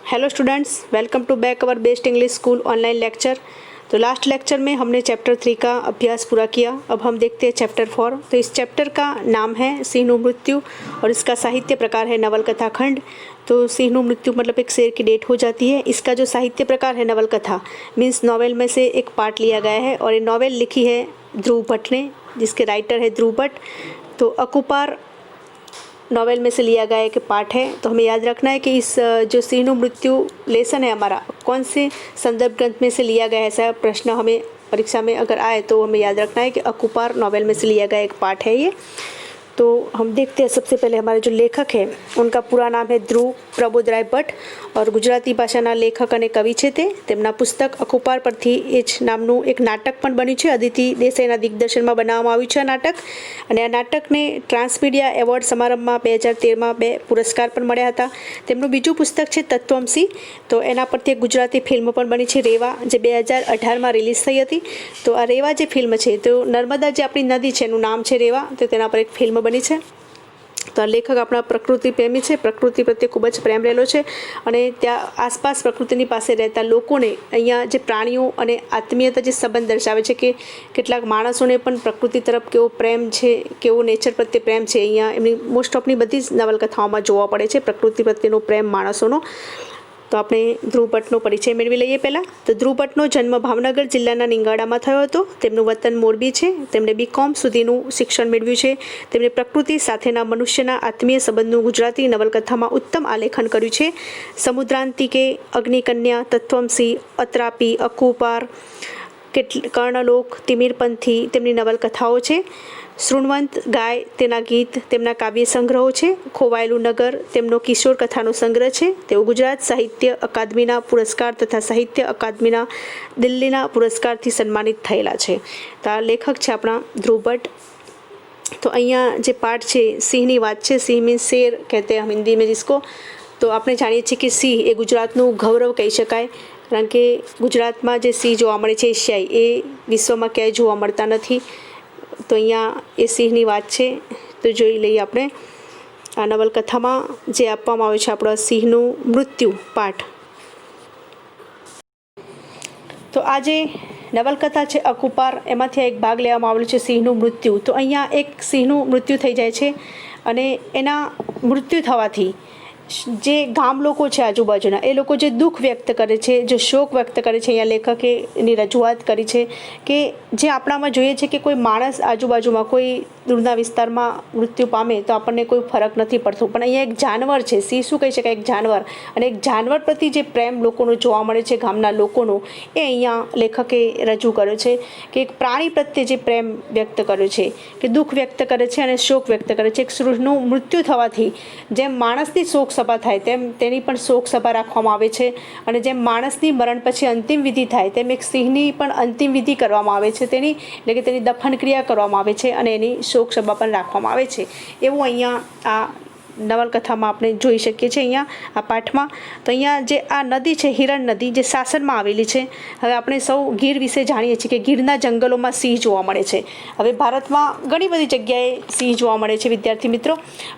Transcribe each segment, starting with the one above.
Hello students, welcome to back our best English school online lecture. तो last lecture में हमने chapter 3 का अभ्यास पूरा किया। अब हम देखते हैं चैप्टर 4। तो इस चैप्टर का नाम है सिंहनु मृत्यु और इसका साहित्य प्रकार है नवलकथा खंड। तो सिंहनु मृत्यु मतलब एक शेर की डेट हो जाती है। इसका जो साहित्य प्रकार है नवलकथा मीन्स नॉवेल में से एक पार्ट लिया गया है और ये नॉवेल लिखी है ध्रुव भट्ट ने, जिसके राइटर है ध्रुव भट्ट। तो अकुपार नॉवेल में से लिया गया एक पार्ट है। तो हमें याद रखना है कि इस जो सिंहनु मृत्यु लेसन है हमारा कौन से संदर्भ ग्रंथ में से लिया गया है। ऐसा प्रश्न हमें परीक्षा में अगर आए तो हमें याद रखना है कि अकुपार नॉवेल में से लिया गया एक पार्ट है ये। तो हम देखते हैं सबसे पहले हमारे जो लेखक है उनका पूरा नाम है ધ્રુવ પ્રબોધરાય ભટ્ટ और गुजराती भाषाના લેખક અને કવિ છે તે। તેમના પુસ્તક અકુપાર પરથી એ જ નામનું એક નાટક પણ બન્યું છે। અદિતિ દેસાઈના દિગ્દર્શનમાં બનાવવામાં આવ્યું છે આ નાટક અને આ નાટકને ટ્રાન્સમીડિયા એવોર્ડ સમારંભમાં 2013માં 2 પુરસ્કાર પણ મળ્યા હતા। તેમનું બીજું પુસ્તક છે તત્વમસી। તો એના પરથી એક ગુજરાતી ફિલ્મ પણ બની છે રેવા, જે 2018માં રિલીઝ થઈ હતી। તો આ રેવા જે ફિલ્મ છે તો નર્મદા જે આપણી નદી છે એનું નામ છે રેવા, તો તેના પર એક ફિલ્મ બની છે। તો આ લેખક આપણા પ્રકૃતિ પ્રેમી છે, પ્રકૃતિ પ્રત્યે ખૂબ જ પ્રેમ રહેલો છે અને ત્યાં આસપાસ પ્રકૃતિની પાસે રહેતા લોકોને અહીંયા જે પ્રાણીઓ અને આત્મીયતા જે સંબંધ દર્શાવે છે કે કેટલાક માણસોને પણ પ્રકૃતિ તરફ કેવો પ્રેમ છે, કેવો નેચર પ્રત્યે પ્રેમ છે, અહીંયા એમની મોસ્ટ ઓફની બધી જ નવલકથાઓમાં જોવા પડે છે પ્રકૃતિ પ્રત્યેનો પ્રેમ માણસોનો। તો આપણે ધ્રુવ ભટ્ટનો પરિચય મેળવી લઈએ પહેલાં। તો ધ્રુવ ભટ્ટનો જન્મ ભાવનગર જિલ્લાના નીંગાડામાં થયો હતો। તેમનું વતન મોરબી છે। તેમણે BCom સુધીનું શિક્ષણ મેળવ્યું છે। તેમણે પ્રકૃતિ સાથેના મનુષ્યના આત્મીય સંબંધનું ગુજરાતી નવલકથામાં ઉત્તમ આલેખન કર્યું છે। સમુદ્રાંતિકે, અગ્નિકન્યા, તત્વમસી, અત્રાપી, અકુપાર, કર્ણલોક, તિમિરપંથી તેમની નવલકથાઓ છે। શૃણવંત ગાય તેના ગીત તેમના કાવ્ય સંગ્રહો છે। ખોવાયેલું નગર તેમનો કિશોર કથાનો સંગ્રહ છે। તેઓ ગુજરાત સાહિત્ય અકાદમીના પુરસ્કાર તથા સાહિત્ય અકાદમીના દિલ્હીના પુરસ્કારથી સન્માનિત થયેલા છે। તો આ લેખક છે આપણા ધ્રુવ ભટ્ટ। तो અહીંયા જે પાઠ છે સિંહની વાત છે, સિંહ મીન્સ શેર કહેते हैं हम हिंदी में जिसको। तो આપણે જાણીએ છીએ કે સિંહ એ ગુજરાતનું ગૌરવ કહી શકાય, કારણ કે ગુજરાતમાં જે સિંહ જોવા મળે છે એશિયાઈ, એ વિશ્વમાં ક્યાંય જોવા મળતા નથી। તો અહીંયા એ સિંહની વાત છે। તો જોઈ લઈએ આપણે આ નવલકથામાં જે આપવામાં આવ્યું છે આપણો સિંહનું મૃત્યુ પાઠ। તો આ જે નવલકથા છે અકુપાર, એમાંથી એક ભાગ લેવામાં આવેલો છે સિંહનું મૃત્યુ। તો અહીંયા એક સિંહનું મૃત્યુ થઈ જાય છે અને એના મૃત્યુ થવાથી જે ગામ લોકો છે આજુબાજુના, એ લોકો જે દુઃખ વ્યક્ત કરે છે, જે શોક વ્યક્ત કરે છે, અહીંયા લેખકે એની રજૂઆત કરી છે કે જે આપણામાં જોઈએ છે કે કોઈ માણસ આજુબાજુમાં કોઈ દૂરના વિસ્તારમાં મૃત્યુ પામે તો આપણને કોઈ ફરક નથી પડતો, પણ અહીંયા એક જાનવર છે, સિંહ શું કહી શકાય, એક જાનવર, અને એક જાનવર પ્રત્યે જે પ્રેમ લોકોનો જોવા મળે છે ગામના લોકોનો, એ અહીંયા લેખકે રજૂ કર્યો છે કે એક પ્રાણી પ્રત્યે જે પ્રેમ વ્યક્ત કર્યો છે, કે દુઃખ વ્યક્ત કરે છે અને શોક વ્યક્ત કરે છે। એક સૃહનું મૃત્યુ થવાથી જેમ માણસની શોક સભા થાય તેમ તેની પણ શોક સભા રાખવામાં આવે છે અને જેમ માણસની મરણ પછી અંતિમ વિધિ થાય તેમ એક સિંહની પણ અંતિમ વિધિ કરવામાં આવે છે, તેની એટલે કે તેની દફન ક્રિયા કરવામાં આવે છે અને એની શોક સભા પણ રાખવામાં આવે છે। એવું અહીંયા આ નવલકથામાં આપણે જોઈ શકીએ છીએ અહીંયા આ પાઠમાં। તો અહીંયા જે આ નદી છે હિરણ નદી, જે સાસણમાં આવેલી છે। હવે આપણે સૌ ગીર વિશે જાણીએ છીએ કે ગીરના જંગલોમાં સિંહ જોવા મળે છે। હવે ભારતમાં ઘણી બધી જગ્યાએ સિંહ જોવા મળે છે વિદ્યાર્થી મિત્રો,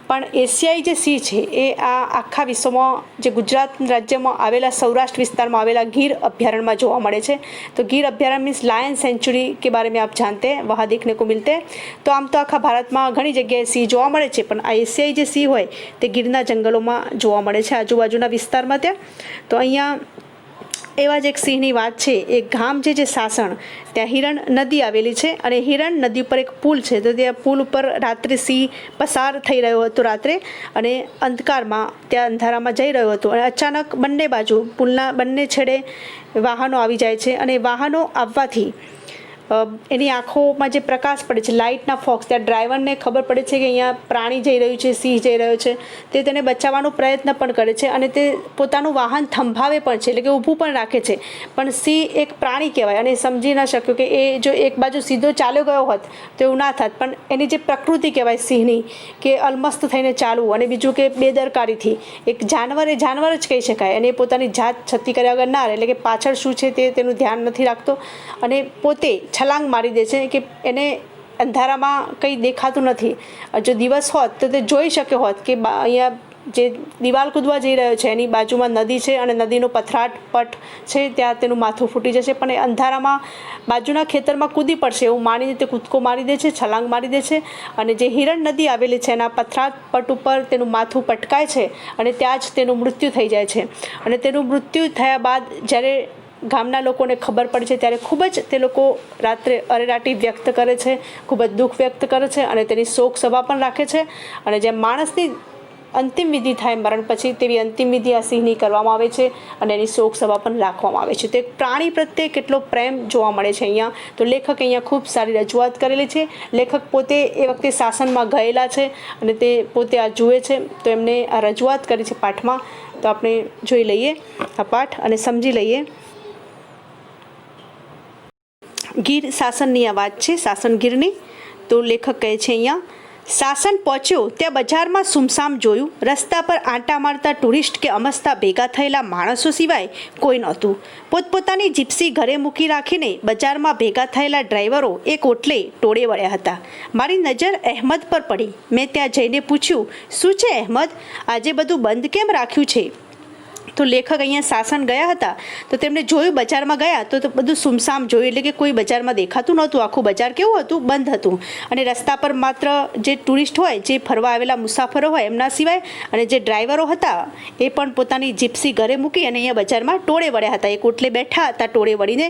પણ એશિયાઈ જે સિંહ છે એ આ આખા વિશ્વમાં જે ગુજરાત રાજ્યમાં આવેલા સૌરાષ્ટ્ર વિસ્તારમાં આવેલા ગીર અભયારણ્યમાં જોવા મળે છે। તો ગીર અભયારણ્ય મીન્સ લાયન સેન્ચुरी के बारे में आप जानते हैं, वहाँ देखने को मिलते हैं। तो आम तो आखा भारतમાં ઘણી જગ્યાએ સિંહ જોવા મળે છે, પણ આ એશિયાઈ જે સિંહ હોય તે ગીરના જંગલોમાં જોવા મળે છે આજુબાજુના વિસ્તારમાં ત્યાં। તો અહીંયા એવા જ એક સિંહની વાત છે। એક ગામ છે જે સાસણ, ત્યાં હિરણ નદી આવેલી છે અને હિરણ નદી ઉપર એક પુલ છે। તો ત્યાં પુલ ઉપર રાત્રે સિંહ પસાર થઈ રહ્યો હતો રાત્રે, અને અંધકારમાં ત્યાં અંધારામાં જઈ રહ્યો હતો અને અચાનક બંને બાજુ પુલના બંને છેડે વાહનો આવી જાય છે અને વાહનો આવવાથી એની આંખોમાં જે પ્રકાશ પડે છે, લાઇટના ફોક્સ, ત્યાં ડ્રાઈવરને ખબર પડે છે કે અહીંયા પ્રાણી જઈ રહ્યું છે, સિંહ જઈ રહ્યો છે। તે તેને બચાવવાનો પ્રયત્ન પણ કરે છે અને તે પોતાનું વાહન થંભાવે પણ છે, એટલે કે ઊભું પણ રાખે છે, પણ સિંહ એક પ્રાણી કહેવાય અને સમજી ન શક્યો કે એ જો એક બાજુ સીધો ચાલ્યો ગયો હોત તો એવું ના થાત, પણ એની જે પ્રકૃતિ કહેવાય સિંહની કે અલમસ્ત થઈને ચાલવું, અને બીજું કે બેદરકારીથી, એક જાનવર એ જાનવર જ કહી શકાય અને એ પોતાની જાત છતી કર્યા વગર ના રહે, એટલે કે પાછળ શું છે તે તેનું ધ્યાન નથી રાખતો અને પોતે છલાંગ મારી દે છે કે એને અંધારામાં કંઈ દેખાતું નથી। જો દિવસ હોત તો તે જોઈ શક્યો હોત કે અહીંયા જે દિવાલ કૂદવા જઈ રહ્યો છે એની બાજુમાં નદી છે અને નદીનો પથરાટ પટ છે, ત્યાં તેનું માથું ફૂટી જશે, પણ એ અંધારામાં બાજુના ખેતરમાં કૂદી પડશે એવું માનીને તે કૂદકો મારી દે છે, છલાંગ મારી દે છે અને જે હિરણ નદી આવેલી છે એના પથરાટ પટ ઉપર તેનું માથું પટકાય છે અને ત્યાં જ તેનું મૃત્યુ થઈ જાય છે. અને તેનું મૃત્યુ થયા બાદ જ્યારે ગામના લોકોને ખબર પડે છે ત્યારે ખૂબ જ તે લોકો રાત્રે અરેરાટી વ્યક્ત કરે છે, ખૂબ જ દુઃખ વ્યક્ત કરે છે અને તેની શોક સભા પણ રાખે છે. અને જેમ માણસની અંતિમ વિધિ થાય મરણ પછી, તેવી અંતિમ વિધિ આ સિંહની કરવામાં આવે છે અને એની શોક સભા પણ રાખવામાં આવે છે. તો એક પ્રાણી પ્રત્યે કેટલો પ્રેમ જોવા મળે છે અહીંયા. તો લેખક અહીંયા ખૂબ સારી રજૂઆત કરેલી છે. લેખક પોતે એ વખતે શાસનમાં ગયેલા છે અને તે પોતે આ જુએ છે, તો એમને આ રજૂઆત કરી છે પાઠમાં. તો આપણે જોઈ લઈએ આ પાઠ અને સમજી લઈએ. ગીર શાસનની આ વાત છે, શાસન ગીરની. તો લેખક કહે છે અહીંયા, શાસન પહોંચ્યો ત્યાં બજારમાં સુમસામ જોયું. રસ્તા પર આંટા મારતા ટુરિસ્ટ કે અમસ્તા ભેગા થયેલા માણસો સિવાય કોઈ નહોતું. પોતપોતાની જીપ્સી ઘરે મૂકી રાખીને બજારમાં ભેગા થયેલા ડ્રાઈવરો એક ઓટલે ટોળે વળ્યા હતા. મારી નજર અહેમદ પર પડી. મેં ત્યાં જઈને પૂછ્યું, શું છે અહેમદ, આજે બધું બંધ કેમ રાખ્યું છે? તો લેખક અહીંયા શાસન ગયા હતા તો તેમણે જોયું, બજારમાં ગયા તો બધું સુમસામ જોયું, એટલે કે કોઈ બજારમાં દેખાતું નહોતું. આખું બજાર કેવું હતું? બંધ હતું. અને રસ્તા પર માત્ર જે ટુરિસ્ટ હોય, જે ફરવા આવેલા મુસાફરો હોય એમના સિવાય અને જે ડ્રાઈવરો હતા એ પણ પોતાની જીપ્સી ઘરે મૂકી અને અહીંયા બજારમાં ટોળે વળ્યા હતા, એક ઓટલે બેઠા હતા ટોળે વળીને.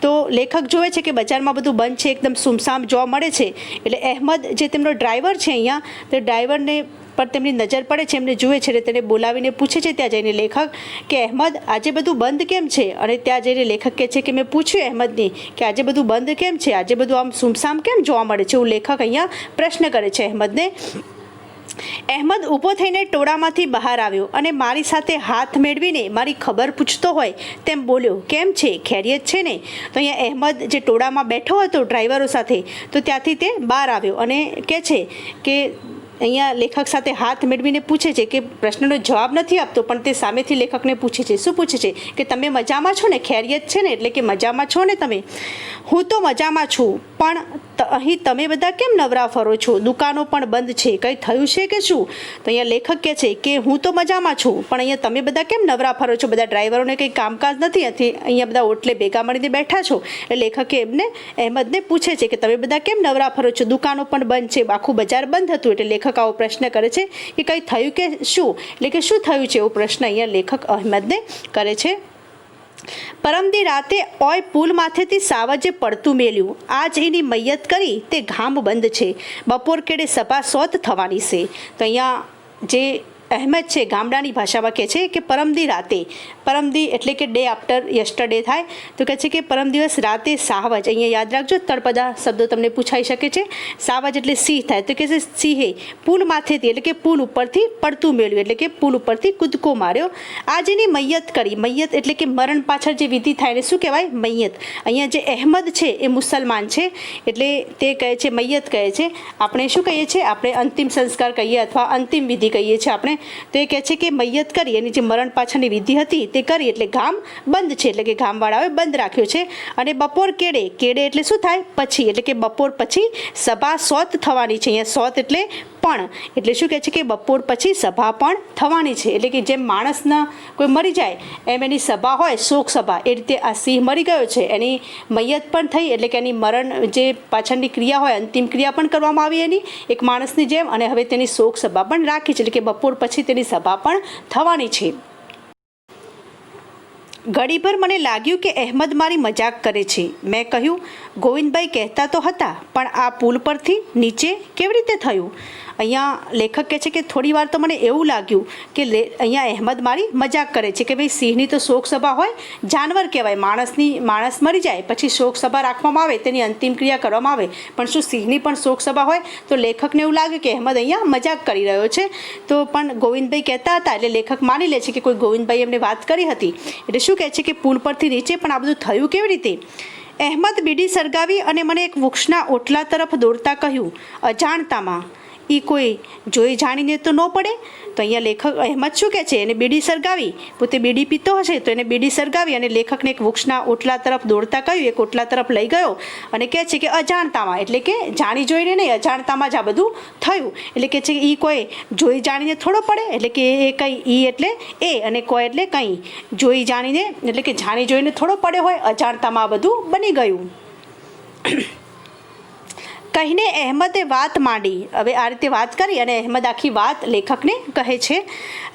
તો લેખક જોવે છે કે બજારમાં બધું બંધ છે, એકદમ સુમસામ જોવા મળે છે. એટલે અહેમદ જે તેમનો ડ્રાઈવર છે અહીંયા, તો ડ્રાઈવરને પર તેમની નજર પડે છે, એમને જુએ છે, તેને બોલાવીને પૂછે છે ત્યાં જઈને લેખક કે અહેમદ આજે બધું બંધ કેમ છે? અને ત્યાં જઈને લેખક કહે છે કે મેં પૂછ્યું અહેમદને કે આજે બધું બંધ કેમ છે, આજે બધું આમ સુમસામ કેમ જોવા મળે છે? એવું લેખક અહીંયા પ્રશ્ન કરે છે અહેમદને. અહેમદ ઊભો થઈને ટોળામાંથી બહાર આવ્યો અને મારી સાથે હાથ મેળવીને મારી ખબર પૂછતો હોય તેમ બોલ્યો, કેમ છે, ખૈરિયત છે ને? તો અહીંયા અહેમદ જે ટોળામાં બેઠો હતો ડ્રાઈવરો સાથે, તો ત્યાંથી તે બહાર આવ્યો અને કહે છે કે અહીંયા લેખક સાથે હાથ મેળવીને પૂછે છે કે પ્રશ્નનો જવાબ નથી આપતો, પણ તે સામેથી લેખકને પૂછે છે. શું પૂછે છે? કે તમે મજામાં છો ને, ખૈરિયત છે ને, એટલે કે મજામાં છો ને તમે? હું તો મજામાં છું, પણ અહીં તમે બધા કેમ નવરા ફરો છો? દુકાનો પણ બંધ છે, કંઈ થયું છે કે શું? તો અહીંયા લેખક કહે છે કે હું તો મજામાં છું, પણ અહીંયા તમે બધા કેમ નવરા ફરો છો? બધા ડ્રાઈવરોને કંઈ કામકાજ નથી, અહીંયા બધા ઓટલે ભેગા મળીને બેઠા છો. એટલે લેખકે એમને અહેમદને પૂછે છે કે તમે બધા કેમ નવરા ફરો છો? દુકાનો પણ બંધ છે, આખું બજાર બંધ હતું. એટલે લેખક આવો પ્રશ્ન કરે છે કે કંઈ થયું કે શું, એટલે કે શું થયું છે, એવો પ્રશ્ન અહીંયા લેખક અહેમદને કરે છે. પરમદી રાતે ઓય પુલ માથેથી સાવજે પડતું મેલ્યું. આજ એની મૈયત કરી તે ઘામ બંધ છે. બપોર કેડે સભા સોત થવાની છે. તો અહીંયા જે અહેમદ છે ગામડાની ભાષામાં કહે છે કે પરમદી રાતે, પરમદી એટલે કે ડે આફ્ટર યસ્ટરડે થાય, તો કહે છે કે પરમ દિવસ રાતે સાવજ, અહીંયા યાદ રાખજો તળપદા શબ્દો તમને પૂછાઈ શકે છે. સાવજ એટલે સિંહ થાય, તો કહે છે સિંહે પુલ માથેથી એટલે કે પુલ ઉપરથી પડતું મેળવ્યું, એટલે કે પુલ ઉપરથી કૂદકો માર્યો. આજ એની મૈયત કરી. મૈયત એટલે કે મરણ પાછળ જે વિધિ થાય એને શું કહેવાય? મૈયત. અહીંયા જે અહેમદ છે એ મુસલમાન છે, એટલે તે કહે છે મૈયત કહે છે. આપણે શું કહીએ છીએ? આપણે અંતિમ સંસ્કાર કહીએ અથવા અંતિમ વિધિ કહીએ છીએ આપણે. તો એ કહે છે કે મૈયત કરી, એની જે મરણ પાછળની વિધિ હતી તે કરી, એટલે ગામ બંધ છે, એટલે કે ગામવાળાઓએ બંધ રાખ્યો છે. અને બપોર કેડે, કેડે એટલે શું થાય? પછી, એટલે કે બપોર પછી સભા સોત થવાની છે. અહીંયા સોત એટલે પણ, એટલે શું કહે છે કે બપોર પછી સભા પણ થવાની છે. એટલે કે જેમ માણસના કોઈ મરી જાય એમ એની સભા હોય, શોક સભા, એ રીતે આ સિંહ મરી ગયો છે, એની મૈયત પણ થઈ, એટલે કે એની મરણ જે પાછળની ક્રિયા હોય, અંતિમ ક્રિયા પણ કરવામાં આવી એની એક માણસની જેમ, અને હવે તેની શોક સભા પણ રાખી છે, એટલે કે બપોર પછી તેની સભા પણ થવાની છે. ઘડીભર મને લાગ્યું કે અહેમદ મારી મજાક કરે છે. મેં કહ્યું, ગોવિંદભાઈ કહેતા તો હતા, પણ આ પુલ પરથી નીચે કેવી રીતે થયું? અહીંયા લેખક કહે છે કે થોડી વાર તો મને એવું લાગ્યું કે અહીંયા અહેમદ મારી મજાક કરે છે કે ભાઈ સિંહની તો શોક સભા હોય, જાનવર કહેવાય, માણસ મરી જાય પછી શોક સભા રાખવામાં આવે, તેની અંતિમ ક્રિયા કરવામાં આવે, પણ શું સિંહની પણ શોક સભા હોય? તો લેખકને એવું લાગે કે અહેમદ અહીંયા મજાક કરી રહ્યો છે. તો પણ ગોવિંદભાઈ કહેતા હતા, એટલે લેખક માની લે છે કે કોઈ ગોવિંદભાઈ એમને વાત કરી હતી. એટલે શું કહે છે કે પુલ પરથી નીચે પણ આ બધું થયું કેવી રીતે? અહેમદ બીડી સળગાવી અને મને એક વૃક્ષના ઓટલા તરફ દોડતા કહ્યું, અજાણતામાં એ કોઈ જોઈ જાણીને તો ન પડે. તો અહીંયા લેખક અહેમદ શું કહે છે, એને બીડી સળગાવી, પોતે બીડી પીતો હશે તો એને બીડી સળગાવી અને લેખકને એક વૃક્ષના ઓટલા તરફ દોડતા કહ્યું, એક ઓટલા તરફ લઈ ગયો અને કહે છે કે અજાણતામાં, એટલે કે જાણી જોઈને નહીં, અજાણતામાં જ આ બધું થયું. એટલે કે છે કે એ કોઈ જોઈ જાણીને થોડો પડે, એટલે કે એ કંઈ ઈ એટલે એ અને કોઈ એટલે કંઈ જોઈ જાણીને, એટલે કે જાણી જોઈને થોડો પડે હોય, અજાણતામાં આ બધું બની ગયું. કહીને અહેમદે વાત માંડી. હવે આ રીતે વાત કરી અને અહેમદ આખી વાત લેખકને કહે છે.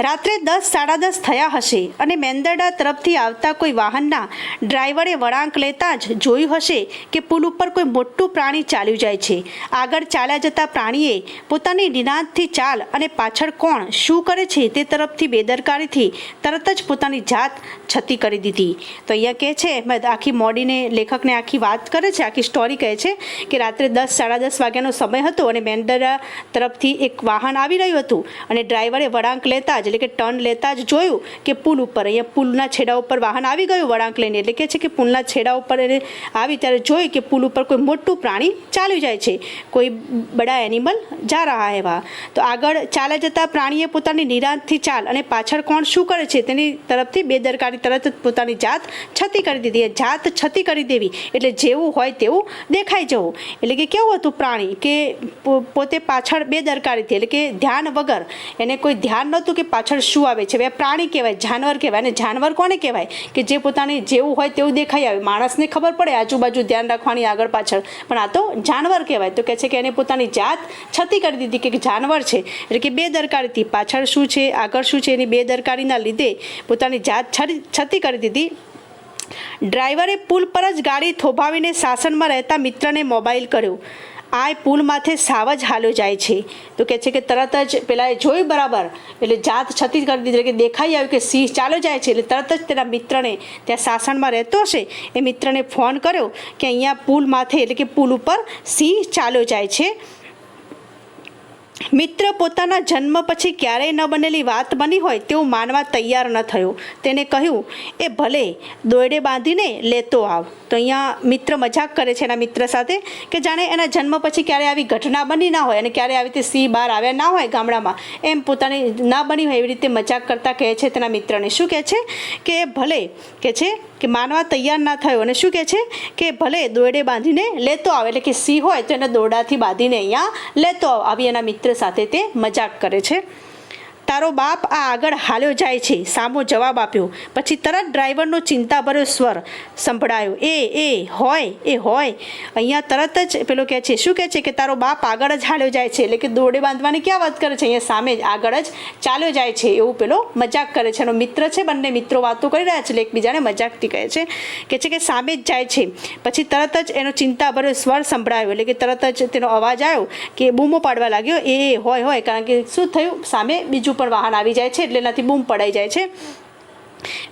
રાત્રે 10 સાડા 10 થયા હશે અને મેંદરડા તરફથી આવતા કોઈ વાહનના ડ્રાઈવરે વળાંક લેતા જ જોયું હશે કે પુલ ઉપર કોઈ મોટું પ્રાણી ચાલ્યું જાય છે. આગળ ચાલ્યા જતા પ્રાણીએ પોતાની નિનાદથી ચાલ અને પાછળ કોણ શું કરે છે તે તરફથી બેદરકારીથી તરત જ પોતાની જાત છતી કરી દીધી. તો અહીંયા કહે છે અહેમદ આખી મોડીને લેખકને આખી વાત કરે છે, આખી સ્ટોરી કહે છે કે રાત્રે 10 સાડા 10 વાગ્યાનો સમય હતો અને મેંદરડા તરફથી એક વાહન આવી રહ્યું હતું અને ડ્રાઈવરે વળાંક લેતા જ, એટલે કે ટર્ન લેતા જ જોયું કે પુલ ઉપર, અહીંયા પુલના છેડા ઉપર વાહન આવી ગયું વળાંક લઈને, એટલે કે છે કે પુલના છેડા ઉપર એને આવી ત્યારે જોયું કે પુલ ઉપર કોઈ મોટું પ્રાણી ચાલ્યું જાય છે, કોઈ બડા એનિમલ જા રહા હે વહાં. તો આગળ ચાલ્યા જતા પ્રાણીએ પોતાની નિરાંતથી ચાલ અને પાછળ કોણ શું કરે છે તેની તરફથી બેદરકારી તરત જ પોતાની જાત છતી કરી દીધી. જાત છતી કરી દેવી એટલે જેવું હોય તેવું દેખાઈ જવું. એટલે કે કેવું હતું પ્રાણી કે પોતે પાછળ બેદરકારીથી, એટલે કે ધ્યાન વગર, એને કોઈ ધ્યાન નહોતું કે પાછળ શું આવે છે. હવે પ્રાણી કહેવાય, જાનવર કહેવાય, અને જાનવર કોને કહેવાય કે જે પોતાની જેવું હોય તેવું દેખાઈ આવે. માણસને ખબર પડે આજુબાજુ ધ્યાન રાખવાની આગળ પાછળ, પણ આ તો જાનવર કહેવાય. તો કહે છે કે એને પોતાની જાત છતી કરી દીધી કે જાનવર છે, એટલે કે બેદરકારીથી પાછળ શું છે આગળ શું છે એની બેદરકારીના લીધે પોતાની જાત છતી કરી દીધી. ડ્રાઈવરે પુલ પર જ ગાડી થોભાવીને સાસણમાં રહેતા મિત્રને મોબાઈલ કર્યો. આ પુલ માથે સાવ જ હાલ્યો જાય છે. તો કહે છે કે તરત જ પેલા જોયું બરાબર, એટલે જાત છતી કરી દીધી, કે દેખાઈ આવ્યું કે સિંહ ચાલ્યો જાય છે. એટલે તરત જ તેના મિત્રને, ત્યાં સાસણમાં રહેતો હશે એ મિત્રને ફોન કર્યો કે અહીંયા પુલ માથે, એટલે કે પુલ ઉપર સિંહ ચાલ્યો જાય છે. મિત્ર પોતાના જન્મ પછી ક્યારેય ન બનેલી વાત બની હોય તેવું માનવા તૈયાર ન થયો. તેને કહ્યું એ ભલે દોરડે બાંધીને લેતો આવ. તો અહીંયા મિત્ર મજાક કરે છે એના મિત્ર સાથે કે જાણે એના જન્મ પછી ક્યારેય આવી ઘટના બની ના હોય અને ક્યારેય આવી રીતે સિંહ બહાર આવ્યા ના હોય ગામડામાં, એમ પોતાની ના બની હોય એવી રીતે મજાક કરતા કહે છે તેના મિત્રને. શું કહે છે કે ભલે, કહે છે કે માનવા તૈયાર ના થયો અને શું કહે છે કે ભલે દોરડે બાંધીને લેતો આવે, એટલે કે સિંહ હોય તો એને દોરડાથી બાંધીને અહીંયા લેતો આવ. આવી એના મિત્ર સાથે તે મજાક કરે છે. તારો બાપ આ આગળ હાલ્યો જાય છે, સામો જવાબ આપ્યો. પછી તરત ડ્રાઈવરનો ચિંતાભર્યો સ્વર સંભળાયો, એ હોય. અહીંયા તરત જ પેલો કહે છે, શું કહે છે કે તારો બાપ આગળ જ હાલ્યો જાય છે, એટલે કે દોરડે બાંધવાની ક્યાં વાત કરે છે, અહીંયા સામે જ આગળ જ ચાલ્યો જાય છે એવું પેલો મજાક કરે છે. એનો મિત્ર છે, બંને મિત્રો વાતો કરી રહ્યા છે એટલે એકબીજાને મજાકથી કહે છે કે સામે જ જાય છે. પછી તરત જ એનો ચિંતાભર્યો સ્વર સંભળાયો, એટલે કે તરત જ તેનો અવાજ આવ્યો કે બૂમો પાડવા લાગ્યો, એ હોય. કારણ કે શું થયું, સામે બીજું પણ વાહન આવી જાય છે એટલે એનાથી બૂમ પડાઈ જાય છે.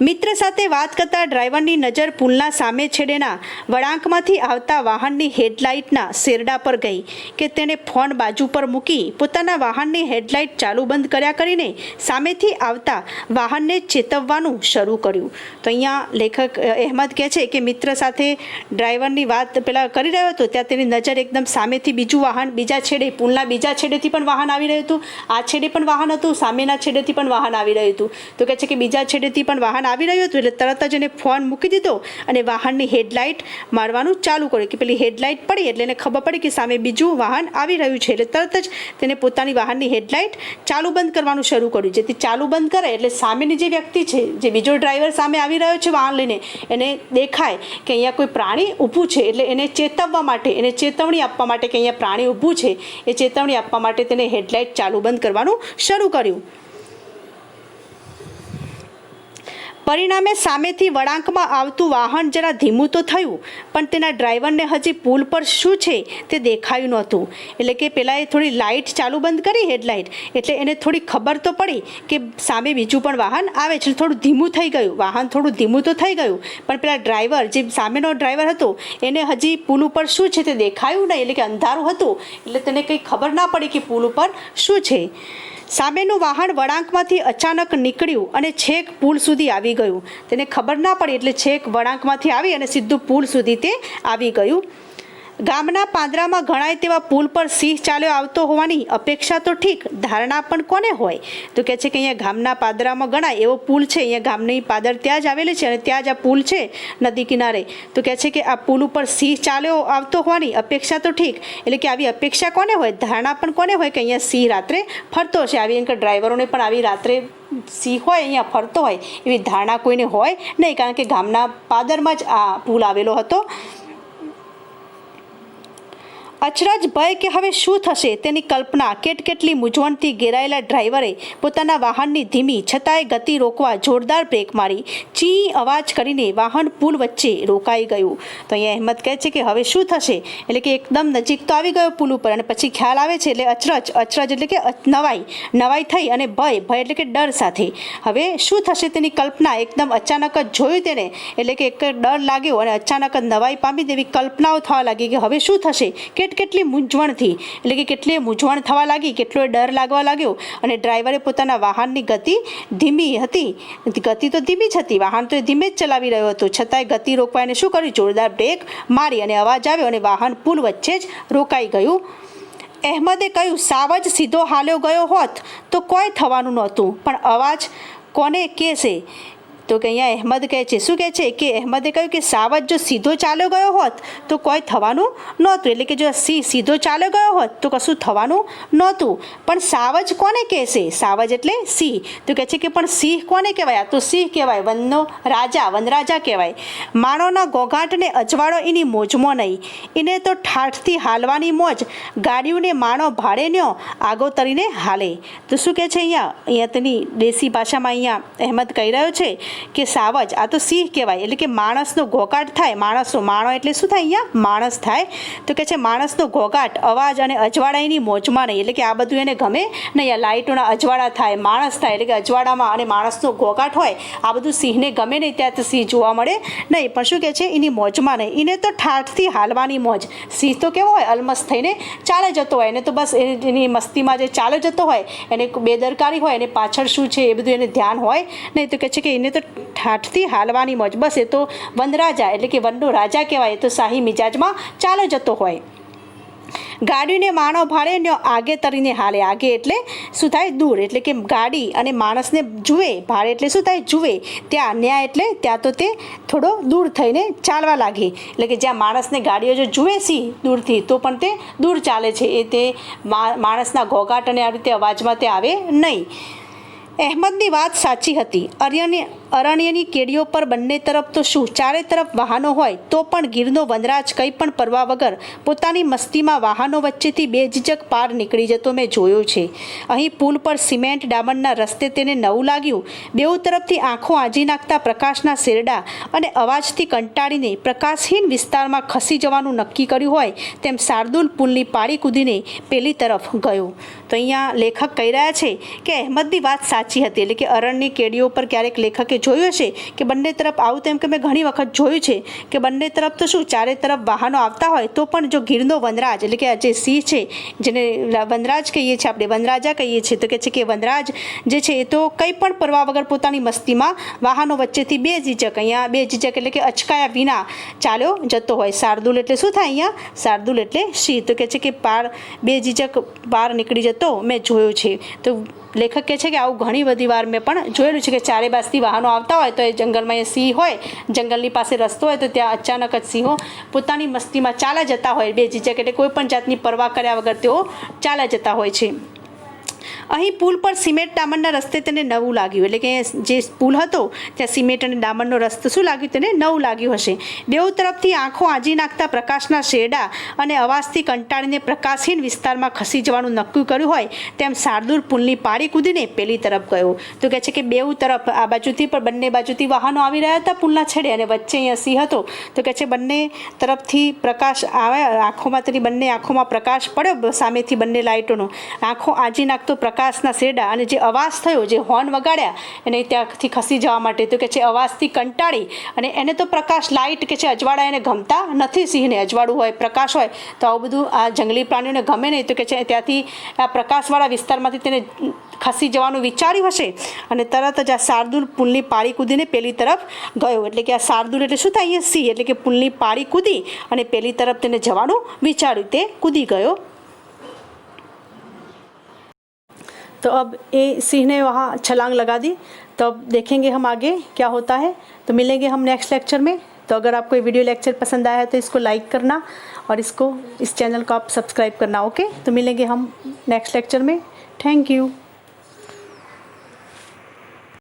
મિત્ર સાથે વાત કરતા ડ્રાઈવરની નજર પુલના સામે છેડેના વળાંકમાંથી આવતા વાહનની હેડલાઇટના શેરડા પર ગઈ કે તેને ફોન બાજુ પર મૂકી પોતાના વાહનની હેડલાઇટ ચાલુ બંધ કર્યા કરીને સામેથી આવતા વાહનને ચેતવવાનું શરૂ કર્યું. તો અહીંયા લેખક અહેમદ કહે છે કે મિત્ર સાથે ડ્રાઈવરની વાત પેલા કરી રહ્યો હતો ત્યાં તેની નજર એકદમ સામેથી બીજું વાહન, બીજા છેડે, પુલના બીજા છેડેથી પણ વાહન આવી રહ્યું હતું, આ છેડે પણ વાહન હતું, સામેના છેડેથી પણ વાહન આવી રહ્યું હતું. તો કહે છે કે બીજા છેડેથી પણ વાહન આવી રહ્યું હતું એટલે તરત જ એને ફોન મૂકી દીધો અને વાહનની હેડલાઇટ મારવાનું ચાલુ કર્યું. કે પેલી હેડલાઇટ પડી એટલે એને ખબર પડી કે સામે બીજું વાહન આવી રહ્યું છે, એટલે તરત જ તેને પોતાની વાહનની હેડલાઇટ ચાલુ બંધ કરવાનું શરૂ કર્યું. જેથી ચાલુ બંધ કરે એટલે સામેની જે વ્યક્તિ છે, જે બીજો ડ્રાઈવર સામે આવી રહ્યો છે વાહન લઈને, એને દેખાય કે અહીંયા કોઈ પ્રાણી ઊભું છે, એટલે એને ચેતવવા માટે, એને ચેતવણી આપવા માટે કે અહીંયા પ્રાણી ઊભું છે, એ ચેતવણી આપવા માટે તેને હેડલાઇટ ચાલુ બંધ કરવાનું શરૂ કર્યું. પરિણામે સામેથી વળાંકમાં આવતું વાહન જરા ધીમું તો થયું, પણ તેના ડ્રાઈવરને હજી પુલ પર શું છે તે દેખાયું નહોતું. એટલે કે પહેલાં એ થોડી લાઇટ ચાલુ બંધ કરી, હેડલાઇટ, એટલે એને થોડી ખબર તો પડી કે સામે બીજું પણ વાહન આવે છે. થોડું ધીમું થઈ ગયું, વાહન થોડું ધીમું તો થઈ ગયું, પણ પેલા ડ્રાઈવર, જે સામેનો ડ્રાઈવર હતો, એને હજી પુલ ઉપર શું છે તે દેખાયું નહીં, એટલે કે અંધારું હતું એટલે તેને કંઈ ખબર ના પડી કે પુલ ઉપર શું છે. સામેનું વાહન વળાંકમાંથી અચાનક નીકળ્યું અને છેક પુલ સુધી આવી ગયું. તેને ખબર ના પડી એટલે છેક વળાંકમાંથી આવી અને સીધું પુલ સુધી તે આવી ગયું. ગામના પાંદડામાં ગણાય તેવા પુલ પર સિંહ ચાલ્યો આવતો હોવાની અપેક્ષા તો ઠીક, ધારણા પણ કોને હોય? તો કહે છે કે અહીંયા ગામના પાંદડામાં ગણાય એવો પુલ છે, અહીંયા ગામની પાદર ત્યાં જ આવેલી છે અને ત્યાં જ આ પુલ છે નદી કિનારે. તો કહે છે કે આ પુલ ઉપર સિંહ ચાલ્યો આવતો હોવાની અપેક્ષા તો ઠીક, એટલે કે આવી અપેક્ષા કોને હોય, ધારણા પણ કોને હોય કે અહીંયા સિંહ રાત્રે ફરતો છે. આવી ડ્રાઈવરોને પણ આવી રાત્રે સિંહ હોય અહીંયા ફરતો હોય એવી ધારણા કોઈને હોય નહીં, કારણ કે ગામના પાદરમાં જ આ પુલ આવેલો હતો. અચરજ ભય કે હવે શું થશે તેની કલ્પના કેટલી મૂંઝવણથી ઘેરાયેલા ડ્રાઈવરે પોતાના વાહનની ધીમી છતાંય ગતિ રોકવા જોરદાર બ્રેક મારી. ચી અવાજ કરીને વાહન પુલ વચ્ચે રોકાઈ ગયું. તો અહીંયા અહેમદ કહે છે કે હવે શું થશે, એટલે કે એકદમ નજીક તો આવી ગયો પુલ ઉપર અને પછી ખ્યાલ આવે છે એટલે અચરજ એટલે કે નવાઈ થઈ અને ભય એટલે કે ડર સાથે હવે શું થશે તેની કલ્પના એકદમ અચાનક જ જોયું તેને, એટલે કે એક ડર લાગ્યો અને અચાનક જ નવાઈ પામી તેવી કલ્પનાઓ થવા લાગી કે હવે શું થશે. કેટલી મૂંઝવણથી, એટલે કે કેટલી મૂંઝવણ થવા લાગી, કેટલો ડર લાગવા લાગ્યો અને ડ્રાઈવરે પોતાના વાહનની ગતિ ધીમી હતી, ગતિ તો ધીમી જ હતી, વાહન તો ધીમે જ ચલાવી રહ્યો હતો, છતાંય ગતિ રોકવા એને શું કર્યું, જોરદાર બ્રેક મારી અને અવાજ આવ્યો અને વાહન પુલ વચ્ચે જ રોકાઈ ગયું. અહેમદે કહ્યું, સાવ જ સીધો હાલ્યો ગયો હોત તો કોઈ થવાનું નહોતું, પણ અવાજ કોને કહેશે? તો કે અહીંયા અહેમદ કહે છે, શું કહે છે કે અહેમદે કહ્યું કે સાવજ જો સીધો ચાલ્યો ગયો હોત તો કોઈ થવાનું નહોતું, એટલે કે જો સીધો ચાલ્યો ગયો હોત તો કશું થવાનું નહોતું, પણ સાવજ કોને કહેશે? સાવજ એટલે સિંહ. તો કહે છે કે પણ સિંહ કોને કહેવાય? આ તો સિંહ કહેવાય, વનરાજા કહેવાય. માણોના ઘોઘાટને અજવાળો એની મોજમાં નહીં, એને તો ઠાઠથી હાલવાની મોજ, ગાડીઓને માણો ભાડે ન્યો આગોતરીને હાલે. તો શું કહે છે અહીંયા તેની દેશી ભાષામાં અહીંયા અહેમદ કહી રહ્યો છે કે સાવજ આ તો સિંહ કહેવાય, એટલે કે માણસનો ઘોઘાટ થાય, માણો એટલે શું થાય, અહીંયા માણસ થાય. તો કે છે માણસનો ઘોઘાટ, અવાજ અને અજવાળા એની મોજમાં નહીં, એટલે કે આ બધું એને ગમે નહીં. આ લાઇટોના અજવાળા થાય, માણસ થાય, એટલે કે અજવાળામાં અને માણસનો ઘોઘાટ હોય, આ બધું સિંહને ગમે નહીં, ત્યાં તો સિંહ જોવા મળે નહીં. પણ શું કહે છે, એની મોજમાં નહીં, એને તો ઠાઠથી હાલવાની મોજ. સિંહ તો કેવો હોય, અલમસ્ત થઈને ચાલે જતો હોય, એને તો બસ એની મસ્તીમાં જે ચાલે જતો હોય, એને બેદરકારી હોય, એને પાછળ શું છે એ બધું એને ધ્યાન હોય નહીં. તો કહે છે કે એને તો ઠાઠથી હાલવાની મોજ, બસ એ તો વનરાજા એટલે કે વનનો રાજા કહેવાય, એ તો શાહી મિજાજમાં ચાલે જતો હોય. ગાડીને માણો ભાડે ને આગે તરીને હાલે, આગે એટલે શું થાય, દૂર, એટલે કે ગાડી અને માણસને જુએ, ભાડે એટલે શું થાય, જુએ, ત્યાં ન્યાય એટલે ત્યાં તો તે થોડો દૂર થઈને ચાલવા લાગે, એટલે કે જ્યાં માણસને ગાડીઓ જો જુએ સિંહ દૂરથી તો પણ તે દૂર ચાલે છે, એ તે માણસના ઘોઘાટ અને આ રીતે અવાજમાં તે આવે નહીં. અહેમદની વાત સાચી હતી. અરણ્યની કેડીઓ પર બંને તરફ તો શું ચારે તરફ વાહનો હોય તો પણ ગીરનો વનરાજ કંઈ પણ પરવા વગર પોતાની મસ્તીમાં વાહનો વચ્ચેથી બેઝિઝક પાર નીકળી જતો મેં જોયો છે. અહીં પુલ પર સિમેન્ટ ડામરના રસ્તે તેને નવું લાગ્યું. બેઉ તરફથી આંખો આંજી નાખતા પ્રકાશના શેરડા અને અવાજથી કંટાળીને પ્રકાશહીન વિસ્તારમાં ખસી જવાનું નક્કી કર્યું હોય તેમ શાર્દુલ પુલની પાળી કૂદીને પેલી તરફ ગયો. તો અહીંયા લેખક કહી રહ્યા છે કે અહેમદની વાત સાચી હતી, એટલે કે અરણની કેડીઓ પર ક્યારેક લેખકે જોયું હશે કે બંને તરફ આવું તેમ કે મેં ઘણી વખત જોયું છે કે બંને તરફ તો શું ચારે તરફ વાહનો આવતા હોય તો પણ જો ગીરનો વનરાજ એટલે કે જે સિંહ છે જેને વનરાજ કહીએ છીએ આપણે, વનરાજા કહીએ છીએ, તો કહે છે કે વનરાજ જે છે એ તો કંઈ પણ પરવા વગર પોતાની મસ્તીમાં વાહનો વચ્ચેથી અહીંયા બેઝિઝક એટલે કે અચકાયા વિના ચાલ્યો જતો હોય. શાર્દુલ એટલે શું થાય અહીંયા, શાર્દુલ એટલે સિંહ. તો કહે છે કે બેઝિઝક પાર નીકળી જતો મેં જોયો છે. તો લેખક કહે છે કે આવું ઘણી બધી વાર મેં પણ જોયેલું છે કે ચારે બાજુથી વાહનો આવતા હોય તો એ જંગલમાં એ સિંહ હોય, જંગલની પાસે રસ્તો હોય તો ત્યાં અચાનક જ સિંહો પોતાની મસ્તીમાં ચાલ્યા જતા હોય, બેઝિઝક એટલે કોઈ પણ જાતની પરવા કર્યા વગર તેઓ ચાલ્યા જતા હોય છે. અહીં પુલ પર સિમેન્ટ ડામરના રસ્તે તેને નવું લાગ્યું, એટલે કે જે પુલ હતો ત્યાં સિમેન્ટ અને ડામરનો રસ્તો શું લાગ્યું, તેને નવું લાગ્યું હશે. બેઉ તરફથી આંખો આંજી નાખતા પ્રકાશના શેરડા અને અવાજથી કંટાળીને પ્રકાશહીન વિસ્તારમાં ખસી જવાનું નક્કી કર્યું હોય તેમ શાર્દુલ પુલની પાળી કૂદીને પેલી તરફ ગયો. તો કહે છે કે બેઉ તરફ આ બાજુથી પણ બંને બાજુથી વાહનો આવી રહ્યા હતા પુલના છેડે અને વચ્ચે અહીંયા સિંહ હતો. તો કહે છે બંને તરફથી પ્રકાશ આવે, આંખોમાં તેની બંને આંખોમાં પ્રકાશ પડ્યો સામેથી બંને લાઇટોનો, આંખો આંજી નાખતો પ્રકાશ પ્રકાશના શેડા અને જે અવાજ થયો, જે હોર્ન વગાડ્યા એને ત્યાંથી ખસી જવા માટે, તો કે છે અવાજથી કંટાળી અને એને તો પ્રકાશ લાઇટ કે છે અજવાળા એને ગમતા નથી. સિંહને અજવાળું હોય, પ્રકાશ હોય તો આવું બધું આ જંગલી પ્રાણીઓને ગમે નહીં, તો કે છે ત્યાંથી આ પ્રકાશવાળા વિસ્તારમાંથી તેને ખસી જવાનું વિચાર્યું હશે અને તરત જ આ શાર્દૂલ પુલની પાળી કૂદીને પેલી તરફ ગયો. એટલે કે આ શાર્દૂલ એટલે શું થાય? સિંહ. એટલે કે પુલની પાળી કૂદી અને પેલી તરફ તેને જવાનું વિચાર્યું, તે कूदी गयो. तो अब ये सिंह ने वहाँ छलांग लगा दी. तो अब देखेंगे हम आगे क्या होता है. तो मिलेंगे हम नेक्स्ट लेक्चर में. तो अगर आपको ये वीडियो लेक्चर पसंद आया है तो इसको लाइक करना और इस चैनल को आप सब्सक्राइब करना. ओके, तो मिलेंगे हम नेक्स्ट लेक्चर में. Thank you.